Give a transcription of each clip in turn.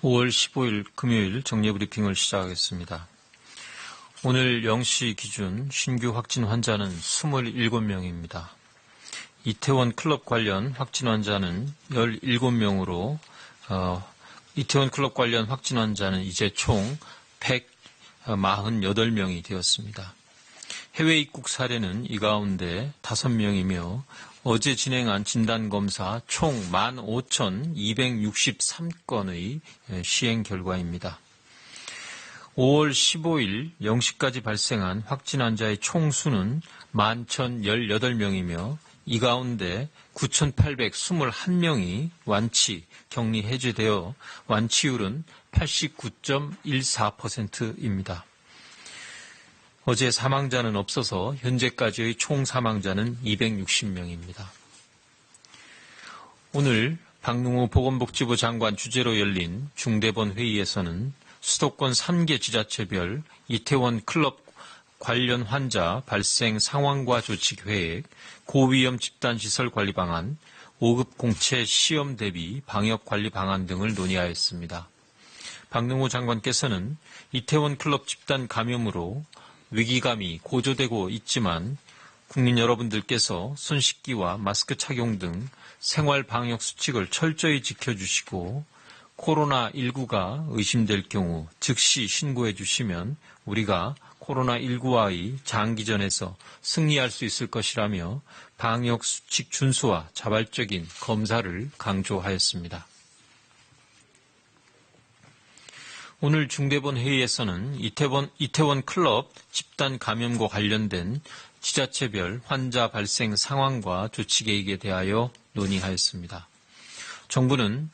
5월 15일 금요일 정례브리핑을 시작하겠습니다. 오늘 0시 기준 신규 확진 환자는 27명입니다. 이태원 클럽 관련 확진 환자는 17명으로 이태원 클럽 관련 확진 환자는 이제 총 148명이 되었습니다. 해외 입국 사례는 이 가운데 5명이며 어제 진행한 진단검사 총 15,263건의 시행 결과입니다. 5월 15일 0시까지 발생한 확진 환자의 총수는 11,018명이며 이 가운데 9,821명이 완치, 격리 해제되어 완치율은 89.14%입니다. 어제 사망자는 없어서 현재까지의 총 사망자는 260명입니다. 오늘 박능호 보건복지부 장관 주재로 열린 중대본 회의에서는 수도권 3개 지자체별 이태원 클럽 관련 환자 발생 상황과 조치 계획, 고위험 집단시설 관리 방안, 5급 공채 시험 대비 방역 관리 방안 등을 논의하였습니다. 박능호 장관께서는 이태원 클럽 집단 감염으로 위기감이 고조되고 있지만 국민 여러분들께서 손 씻기와 마스크 착용 등 생활 방역 수칙을 철저히 지켜주시고 코로나19가 의심될 경우 즉시 신고해 주시면 우리가 코로나19와의 장기전에서 승리할 수 있을 것이라며 방역 수칙 준수와 자발적인 검사를 강조하였습니다. 오늘 중대본 회의에서는 이태원 클럽 집단 감염과 관련된 지자체별 환자 발생 상황과 조치 계획에 대하여 논의하였습니다. 정부는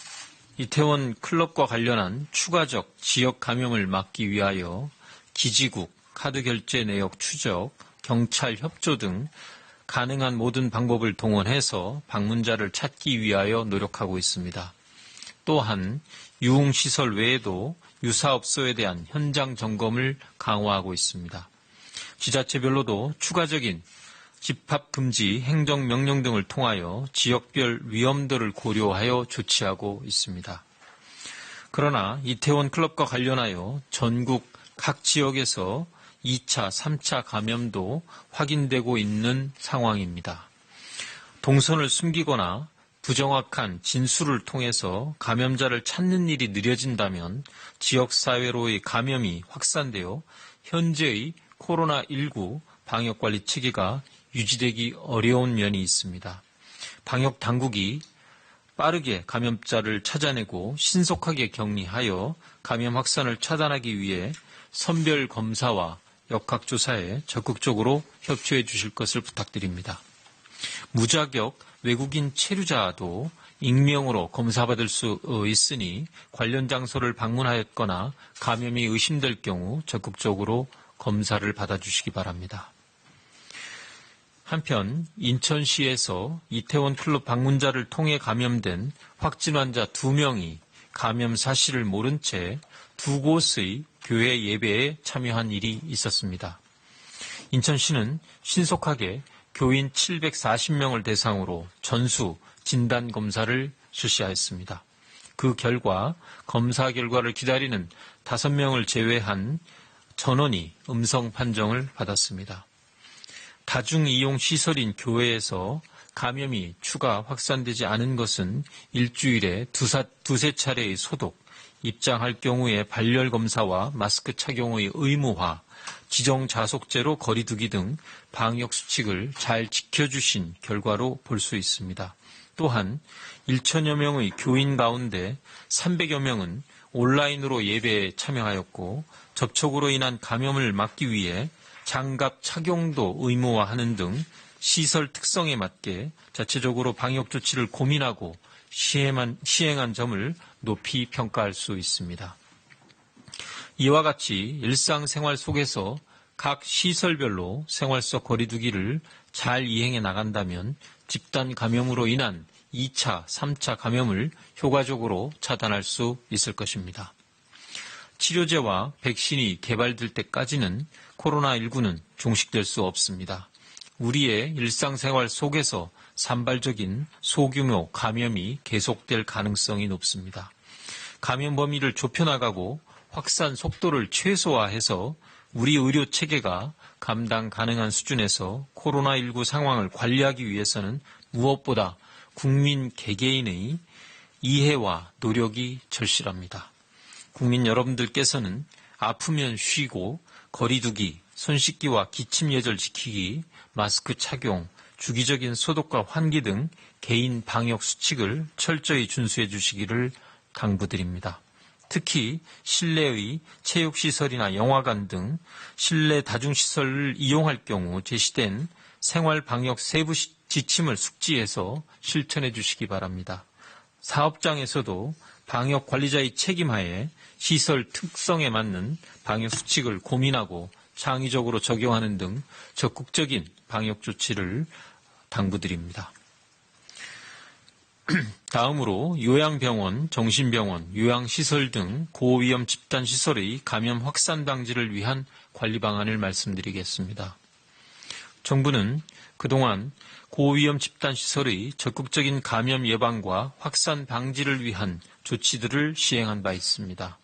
이태원 클럽과 관련한 추가적 지역 감염을 막기 위하여 기지국, 카드 결제 내역 추적, 경찰 협조 등 가능한 모든 방법을 동원해서 방문자를 찾기 위하여 노력하고 있습니다. 또한 유흥시설 외에도 유사업소에 대한 현장 점검을 강화하고 있습니다. 지자체별로도 추가적인 집합금지 행정명령 등을 통하여 지역별 위험도를 고려하여 조치하고 있습니다. 그러나 이태원 클럽과 관련하여 전국 각 지역에서 2차, 3차 감염도 확인되고 있는 상황입니다. 동선을 숨기거나 부정확한 진술을 통해서 감염자를 찾는 일이 느려진다면 지역사회로의 감염이 확산되어 현재의 코로나19 방역관리 체계가 유지되기 어려운 면이 있습니다. 방역당국이 빠르게 감염자를 찾아내고 신속하게 격리하여 감염 확산을 차단하기 위해 선별검사와 역학조사에 적극적으로 협조해 주실 것을 부탁드립니다. 무자격 외국인 체류자도 익명으로 검사받을 수 있으니 관련 장소를 방문하였거나 감염이 의심될 경우 적극적으로 검사를 받아주시기 바랍니다. 한편 인천시에서 이태원 클럽 방문자를 통해 감염된 확진 환자 2명이 감염 사실을 모른 채 2곳의 교회 예배에 참여한 일이 있었습니다. 인천시는 신속하게 교인 740명을 대상으로 전수 진단검사를 실시하였습니다. 그 결과 검사 결과를 기다리는 5명을 제외한 전원이 음성 판정을 받았습니다. 다중이용시설인 교회에서 감염이 추가 확산되지 않은 것은 일주일에 두세 차례의 소독, 입장할 경우에 발열검사와 마스크 착용의 의무화, 지정자속제로 거리두기 등 방역수칙을 잘 지켜주신 결과로 볼 수 있습니다. 또한 1천여 명의 교인 가운데 300여 명은 온라인으로 예배에 참여하였고 접촉으로 인한 감염을 막기 위해 장갑 착용도 의무화하는 등 시설 특성에 맞게 자체적으로 방역조치를 고민하고 시행한 점을 높이 평가할 수 있습니다. 이와 같이 일상생활 속에서 각 시설별로 생활 속 거리두기를 잘 이행해 나간다면 집단 감염으로 인한 2차, 3차 감염을 효과적으로 차단할 수 있을 것입니다. 치료제와 백신이 개발될 때까지는 코로나19는 종식될 수 없습니다. 우리의 일상생활 속에서 산발적인 소규모 감염이 계속될 가능성이 높습니다. 감염 범위를 좁혀나가고 확산 속도를 최소화해서 우리 의료 체계가 감당 가능한 수준에서 코로나19 상황을 관리하기 위해서는 무엇보다 국민 개개인의 이해와 노력이 절실합니다. 국민 여러분들께서는 아프면 쉬고 거리두기, 손 씻기와 기침 예절 지키기, 마스크 착용, 주기적인 소독과 환기 등 개인 방역 수칙을 철저히 준수해 주시기를 당부드립니다. 특히 실내의 체육시설이나 영화관 등 실내 다중시설을 이용할 경우 제시된 생활방역 세부 지침을 숙지해서 실천해 주시기 바랍니다. 사업장에서도 방역관리자의 책임하에 시설 특성에 맞는 방역수칙을 고민하고 창의적으로 적용하는 등 적극적인 방역조치를 당부드립니다. 다음으로 요양병원, 정신병원, 요양시설 등 고위험 집단시설의 감염 확산 방지를 위한 관리 방안을 말씀드리겠습니다. 정부는 그동안 고위험 집단시설의 적극적인 감염 예방과 확산 방지를 위한 조치들을 시행한 바 있습니다.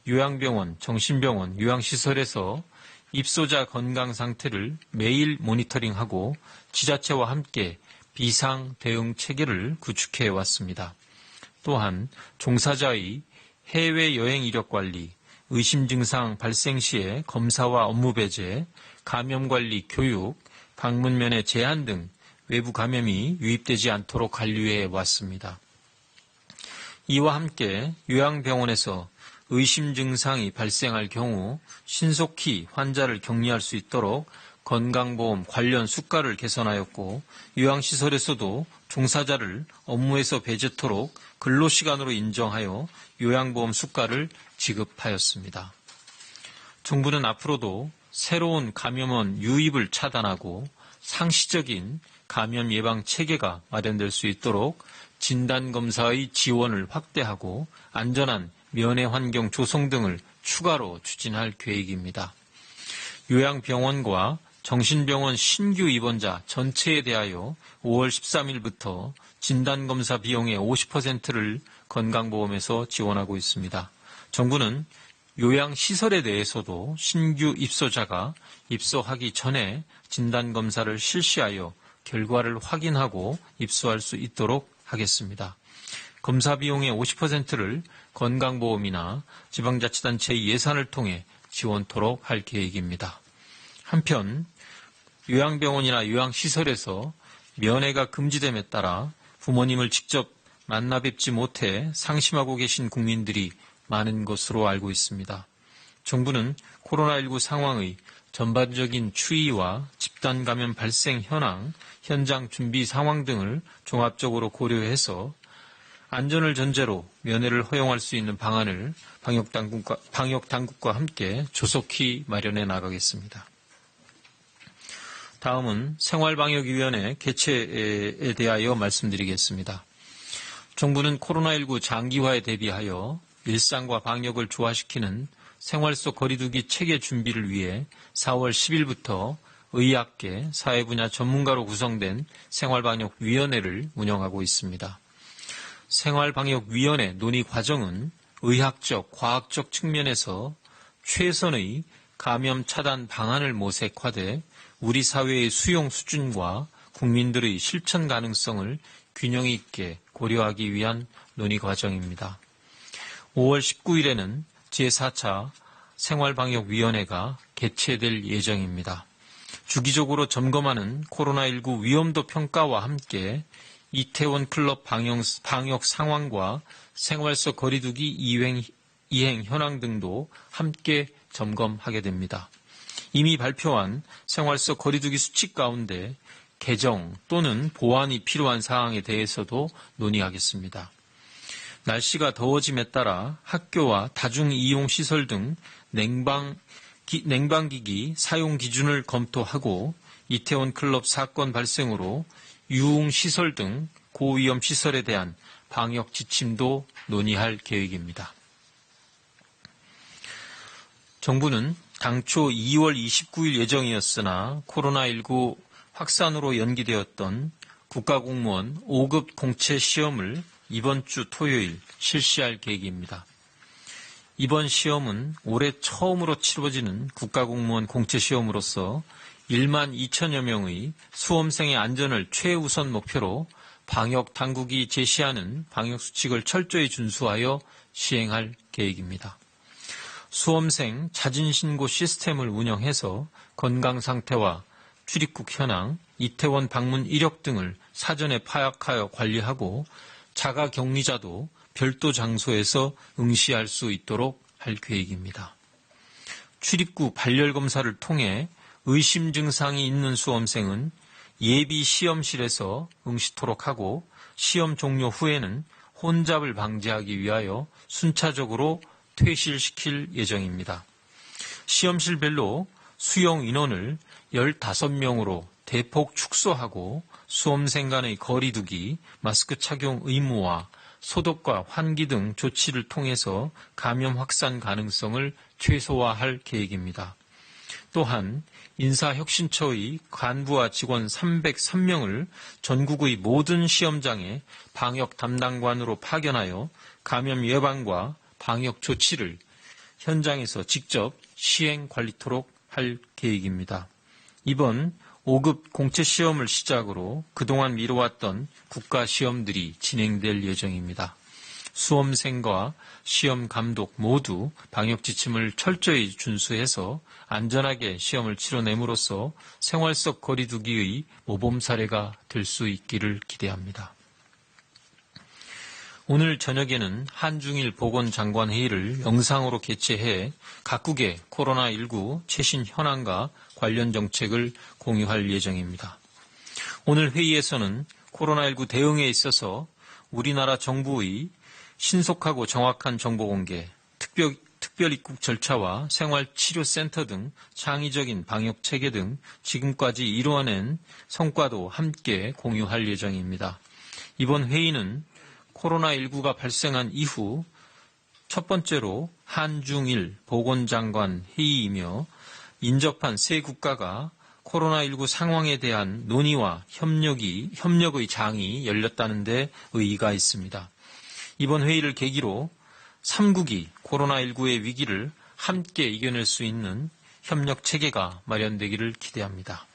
요양병원, 정신병원, 요양시설에서 입소자 건강 상태를 매일 모니터링하고 지자체와 함께 비상 대응 체계를 구축해 왔습니다. 또한 종사자의 해외여행 이력 관리, 의심 증상 발생 시에 검사와 업무 배제, 감염 관리 교육, 방문 면회 제한 등 외부 감염이 유입되지 않도록 관리해 왔습니다. 이와 함께 요양병원에서 의심 증상이 발생할 경우 신속히 환자를 격리할 수 있도록 건강보험 관련 수가를 개선하였고 요양시설에서도 종사자를 업무에서 배제토록 근로시간으로 인정하여 요양보험 수가를 지급하였습니다. 정부는 앞으로도 새로운 감염원 유입을 차단하고 상시적인 감염 예방 체계가 마련될 수 있도록 진단검사의 지원을 확대하고 안전한 면회 환경 조성 등을 추가로 추진할 계획입니다. 요양병원과 정신병원 신규 입원자 전체에 대하여 5월 13일부터 진단검사 비용의 50%를 건강보험에서 지원하고 있습니다. 정부는 요양시설에 대해서도 신규 입소자가 입소하기 전에 진단검사를 실시하여 결과를 확인하고 입소할 수 있도록 하겠습니다. 검사 비용의 50%를 건강보험이나 지방자치단체의 예산을 통해 지원토록 할 계획입니다. 한편 요양병원이나 요양시설에서 면회가 금지됨에 따라 부모님을 직접 만나 뵙지 못해 상심하고 계신 국민들이 많은 것으로 알고 있습니다. 정부는 코로나19 상황의 전반적인 추이와 집단 감염 발생 현황, 현장 준비 상황 등을 종합적으로 고려해서 안전을 전제로 면회를 허용할 수 있는 방안을 방역당국과 함께 조속히 마련해 나가겠습니다. 다음은 생활방역위원회 개최에 대하여 말씀드리겠습니다. 정부는 코로나19 장기화에 대비하여 일상과 방역을 조화시키는 생활 속 거리두기 체계 준비를 위해 4월 10일부터 의학계, 사회분야 전문가로 구성된 생활방역위원회를 운영하고 있습니다. 생활방역위원회 논의 과정은 의학적, 과학적 측면에서 최선의 감염 차단 방안을 모색하되 우리 사회의 수용 수준과 국민들의 실천 가능성을 균형 있게 고려하기 위한 논의 과정입니다. 5월 19일에는 제4차 생활방역위원회가 개최될 예정입니다. 주기적으로 점검하는 코로나19 위험도 평가와 함께 이태원 클럽 방역 상황과 생활 속 거리두기 이행 현황 등도 함께 점검하게 됩니다. 이미 발표한 생활 속 거리두기 수칙 가운데 개정 또는 보완이 필요한 사항에 대해서도 논의하겠습니다. 날씨가 더워짐에 따라 학교와 다중이용시설 등 냉방기기 사용 기준을 검토하고 이태원 클럽 사건 발생으로 유흥시설 등 고위험 시설에 대한 방역 지침도 논의할 계획입니다. 정부는 당초 2월 29일 예정이었으나 코로나19 확산으로 연기되었던 국가공무원 5급 공채 시험을 이번 주 토요일 실시할 계획입니다. 이번 시험은 올해 처음으로 치러지는 국가공무원 공채시험으로서 1만 2천여 명의 수험생의 안전을 최우선 목표로 방역 당국이 제시하는 방역수칙을 철저히 준수하여 시행할 계획입니다. 수험생 자진신고 시스템을 운영해서 건강상태와 출입국 현황, 이태원 방문 이력 등을 사전에 파악하여 관리하고 자가격리자도 별도 장소에서 응시할 수 있도록 할 계획입니다. 출입구 발열검사를 통해 의심 증상이 있는 수험생은 예비 시험실에서 응시토록 하고 시험 종료 후에는 혼잡을 방지하기 위하여 순차적으로 퇴실시킬 예정입니다. 시험실별로 수용 인원을 15명으로 대폭 축소하고 수험생 간의 거리 두기, 마스크 착용 의무화, 소독과 환기 등 조치를 통해서 감염 확산 가능성을 최소화할 계획입니다. 또한 인사혁신처의 간부와 직원 303명을 전국의 모든 시험장에 방역 담당관으로 파견하여 감염 예방과 방역 조치를 현장에서 직접 시행 관리토록 할 계획입니다. 이번 5급 공채시험을 시작으로 그동안 미뤄왔던 국가시험들이 진행될 예정입니다. 수험생과 시험 감독 모두 방역 지침을 철저히 준수해서 안전하게 시험을 치러냄으로써 생활 속 거리 두기의 모범 사례가 될 수 있기를 기대합니다. 오늘 저녁에는 한중일 보건장관회의를 영상으로 개최해 각국의 코로나19 최신 현황과 관련 정책을 공유할 예정입니다. 오늘 회의에서는 코로나19 대응에 있어서 우리나라 정부의 신속하고 정확한 정보 공개, 특별 입국 절차와 생활치료센터 등 창의적인 방역 체계 등 지금까지 이루어낸 성과도 함께 공유할 예정입니다. 이번 회의는 코로나19가 발생한 이후 첫 번째로 한중일 보건장관 회의이며 인접한 세 국가가 코로나19 상황에 대한 논의와 협력의 장이 열렸다는 데 의의가 있습니다. 이번 회의를 계기로 3국이 코로나19의 위기를 함께 이겨낼 수 있는 협력 체계가 마련되기를 기대합니다.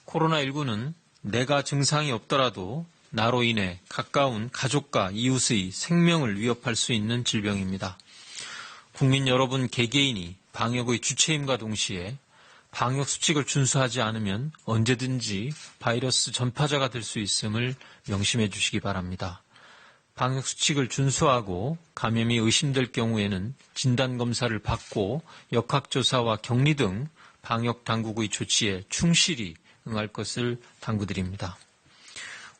코로나19는 내가 증상이 없더라도 나로 인해 가까운 가족과 이웃의 생명을 위협할 수 있는 질병입니다. 국민 여러분 개개인이 방역의 주체임과 동시에 방역 수칙을 준수하지 않으면 언제든지 바이러스 전파자가 될 수 있음을 명심해 주시기 바랍니다. 방역 수칙을 준수하고 감염이 의심될 경우에는 진단검사를 받고 역학조사와 격리 등 방역 당국의 조치에 충실히 응할 것을 당부드립니다.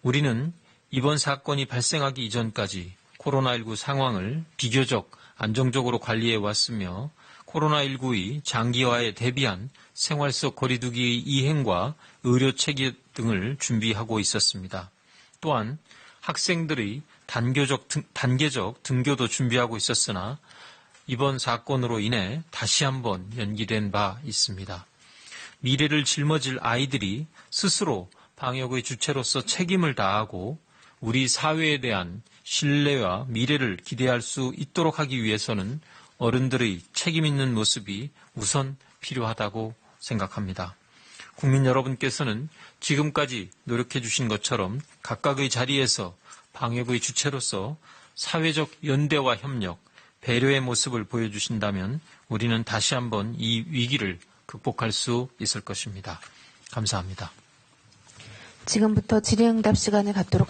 우리는 이번 사건이 발생하기 이전까지 코로나19 상황을 비교적 안정적으로 관리해 왔으며 코로나19의 장기화에 대비한 생활 속 거리 두기의 이행과 의료 체계 등을 준비하고 있었습니다. 또한 학생들의 단계적 등교도 준비하고 있었으나 이번 사건으로 인해 다시 한번 연기된 바 있습니다. 미래를 짊어질 아이들이 스스로 방역의 주체로서 책임을 다하고 우리 사회에 대한 신뢰와 미래를 기대할 수 있도록 하기 위해서는 어른들의 책임 있는 모습이 우선 필요하다고 생각합니다. 국민 여러분께서는 지금까지 노력해 주신 것처럼 각각의 자리에서 방역의 주체로서 사회적 연대와 협력, 배려의 모습을 보여주신다면 우리는 다시 한번 이 위기를 극복할 수 있을 것입니다. 감사합니다. 지금부터 질의응답 시간을 갖도록